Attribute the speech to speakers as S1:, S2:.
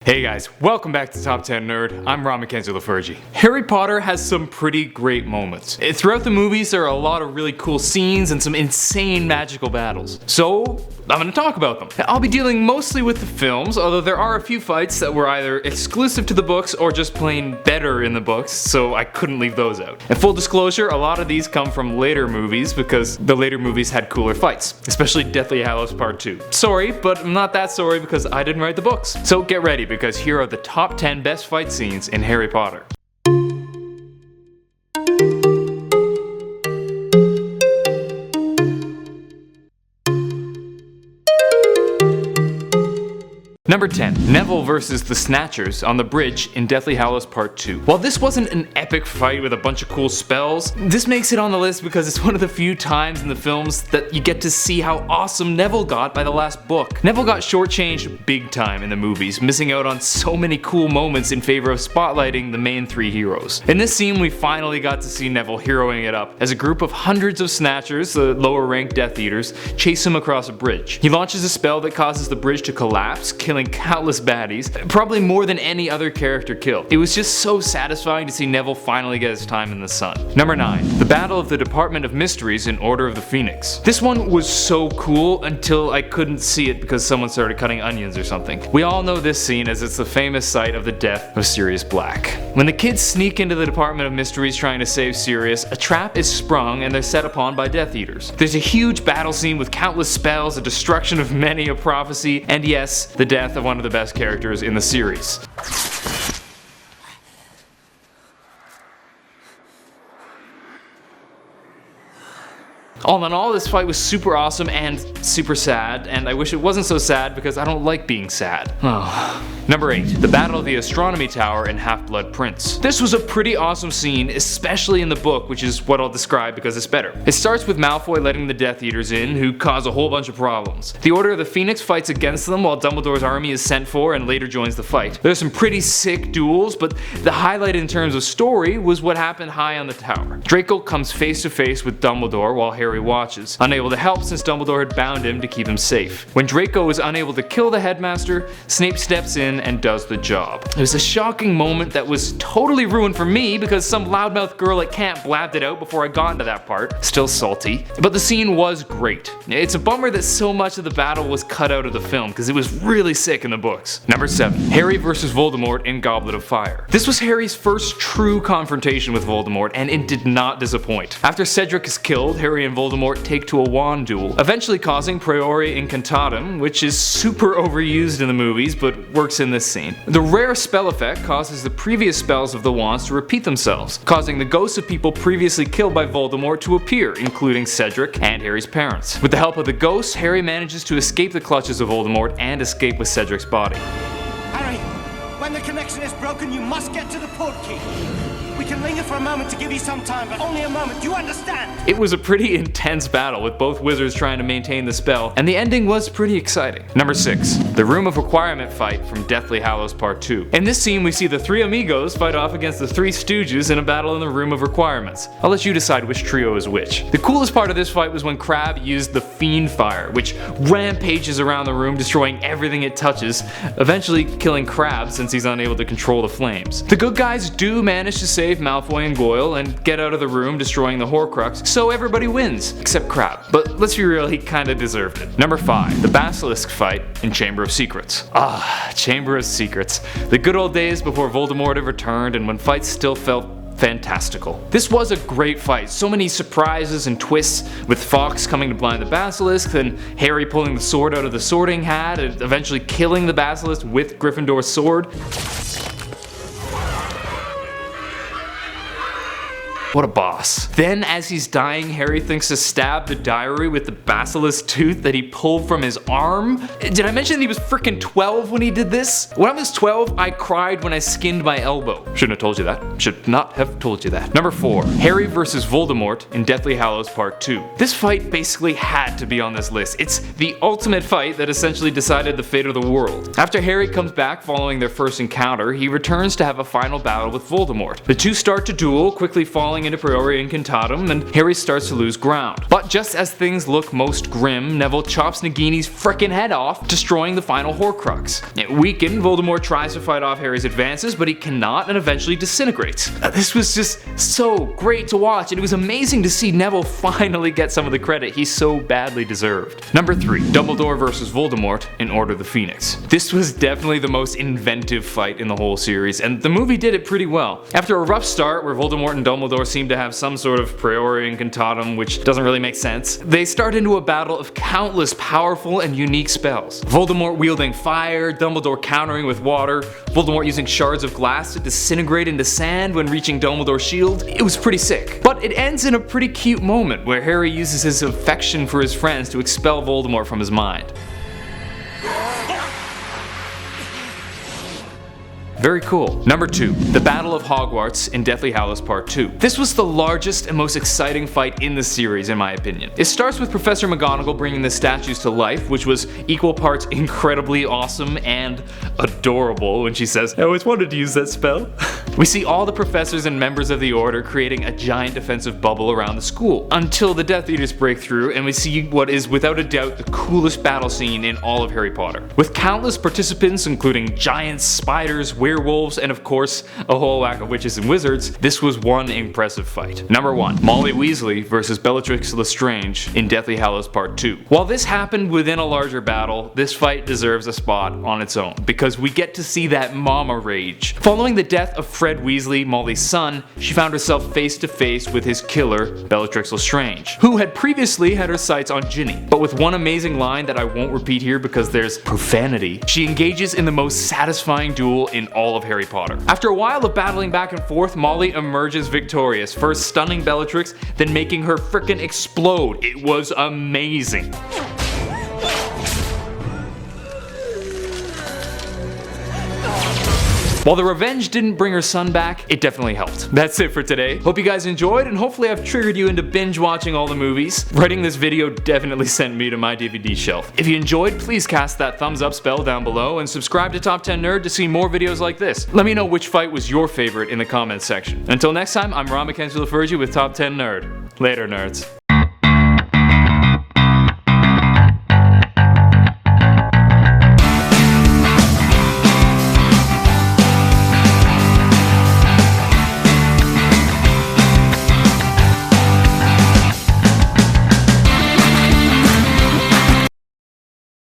S1: Hey guys, welcome back to Top 10 Nerd. I'm Ron Mackenzie LaFergie. Harry Potter has some pretty great moments. Throughout the movies, there are a lot of really cool scenes and some insane magical battles. So, I'm gonna talk about them. I'll be dealing mostly with the films, although there are a few fights that were either exclusive to the books or just plain better in the books, so I couldn't leave those out. And full disclosure, a lot of these come from later movies because the later movies had cooler fights, especially Deathly Hallows Part 2. Sorry, but I'm not that sorry because I didn't write the books. So get ready, because here are the top 10 best fight scenes in Harry Potter. Number 10. Neville versus the Snatchers on the bridge in Deathly Hallows Part 2. While this wasn't an epic fight with a bunch of cool spells, this makes it on the list because it's one of the few times in the films that you get to see how awesome Neville got by the last book. Neville got shortchanged big time in the movies, missing out on so many cool moments in favor of spotlighting the main three heroes. In this scene, we finally got to see Neville heroing it up as a group of hundreds of Snatchers, the lower ranked Death Eaters, chase him across a bridge. He launches a spell that causes the bridge to collapse, killing countless baddies, probably more than any other character killed. It was just so satisfying to see Neville finally get his time in the sun. Number 9. The Battle of the Department of Mysteries in Order of the Phoenix. This one was so cool until I couldn't see it because someone started cutting onions or something. We all know this scene as it's the famous site of the death of Sirius Black. When the kids sneak into the Department of Mysteries trying to save Sirius, a trap is sprung and they're set upon by Death Eaters. There's a huge battle scene with countless spells, a destruction of many a prophecy, and yes, the death of one of the best characters in the series. All in all, this fight was super awesome and super sad, and I wish it wasn't so sad because I don't like being sad. Number 8. The Battle of the Astronomy Tower in Half-Blood Prince. This was a pretty awesome scene, especially in the book, which is what I'll describe because it's better. It starts with Malfoy letting the Death Eaters in, who cause a whole bunch of problems. The Order of the Phoenix fights against them while Dumbledore's army is sent for and later joins the fight. There's some pretty sick duels, but the highlight in terms of story was what happened high on the tower. Draco comes face to face with Dumbledore while Harry watches, unable to help since Dumbledore had bound him to keep him safe. When Draco is unable to kill the headmaster, Snape steps in and does the job. It was a shocking moment that was totally ruined for me because some loudmouth girl at camp blabbed it out before I got into that part. Still salty. But the scene was great. It's a bummer that so much of the battle was cut out of the film because it was really sick in the books. Number 7. Harry versus Voldemort in Goblet of Fire. This was Harry's first true confrontation with Voldemort, and it did not disappoint. After Cedric is killed, Harry and Voldemort take to a wand duel, eventually causing Priori Incantatem, which is super overused in the movies but works in this scene. The rare spell effect causes the previous spells of the wands to repeat themselves, causing the ghosts of people previously killed by Voldemort to appear, including Cedric and Harry's parents. With the help of the ghosts, Harry manages to escape the clutches of Voldemort and escape with Cedric's body.
S2: Harry, when the connection is broken, you must get to the portkey. We can linger for a moment to give you some time, but only a moment, you understand?
S1: It was a pretty intense battle with both wizards trying to maintain the spell, and the ending was pretty exciting. Number 6. The Room of Requirement fight from Deathly Hallows Part 2. In this scene, we see the three amigos fight off against the three Stooges in a battle in the Room of Requirements. I'll let you decide which trio is which. The coolest part of this fight was when Crabbe used the Fiend Fire, which rampages around the room, destroying everything it touches, eventually killing Crabbe since he's unable to control the flames. The good guys do manage to save Malfoy and Goyle and get out of the room, destroying the Horcrux, so everybody wins, except Crabbe. But let's be real, he kinda deserved it. Number 5. The Basilisk fight in Chamber of Secrets. Chamber of Secrets. The good old days before Voldemort had returned and when fights still felt fantastical. This was a great fight, so many surprises and twists, with Fawkes coming to blind the Basilisk, then Harry pulling the sword out of the sorting hat and eventually killing the Basilisk with Gryffindor's sword. What a boss. Then, as he's dying, Harry thinks to stab the diary with the basilisk tooth that he pulled from his arm. Did I mention that he was freaking 12 when he did this? When I was 12, I cried when I skinned my elbow. Shouldn't have told you that. Should not have told you that. Number 4. Harry versus Voldemort in Deathly Hallows Part 2. This fight basically had to be on this list. It's the ultimate fight that essentially decided the fate of the world. After Harry comes back following their first encounter, he returns to have a final battle with Voldemort. The two start to duel, quickly falling falling into Priori Incantatem, and Harry starts to lose ground. But just as things look most grim, Neville chops Nagini's frickin' head off, destroying the final Horcrux. Weakened, Voldemort tries to fight off Harry's advances, but he cannot and eventually disintegrates. This was just so great to watch, and it was amazing to see Neville finally get some of the credit he so badly deserved. Number 3. Dumbledore vs. Voldemort in Order of the Phoenix. This was definitely the most inventive fight in the whole series, and the movie did it pretty well. After a rough start where Voldemort and Dumbledore seem to have some sort of Priori Incantatem, which doesn't really make sense, they start into a battle of countless powerful and unique spells. Voldemort wielding fire, Dumbledore countering with water, Voldemort using shards of glass to disintegrate into sand when reaching Dumbledore's shield. It was pretty sick. But it ends in a pretty cute moment where Harry uses his affection for his friends to expel Voldemort from his mind. Very cool. Number 2. The Battle of Hogwarts in Deathly Hallows Part 2. This was the largest and most exciting fight in the series in my opinion. It starts with Professor McGonagall bringing the statues to life, which was equal parts incredibly awesome and adorable when she says, "I always wanted to use that spell." We see all the professors and members of the Order creating a giant defensive bubble around the school, until the Death Eaters break through and we see what is without a doubt the coolest battle scene in all of Harry Potter. With countless participants including giants, spiders, werewolves, and of course a whole whack of witches and wizards, this was one impressive fight. Number 1. Molly Weasley vs. Bellatrix Lestrange in Deathly Hallows Part 2. While this happened within a larger battle, this fight deserves a spot on its own, because we get to see that mama rage. Following the death of Fred Weasley, Molly's son, she found herself face to face with his killer, Bellatrix Lestrange, who had previously had her sights on Ginny. But with one amazing line that I won't repeat here because there's profanity, she engages in the most satisfying duel in all of Harry Potter. After a while of battling back and forth, Molly emerges victorious, first stunning Bellatrix, then making her frickin' explode. It was amazing. While the revenge didn't bring her son back, it definitely helped. That's it for today. Hope you guys enjoyed, and hopefully I've triggered you into binge watching all the movies. Writing this video definitely sent me to my DVD shelf. If you enjoyed, please cast that thumbs up spell down below and subscribe to Top 10 Nerd to see more videos like this. Let me know which fight was your favorite in the comments section. Until next time, I'm Ron McKenzie with Top 10 Nerd. Later, nerds.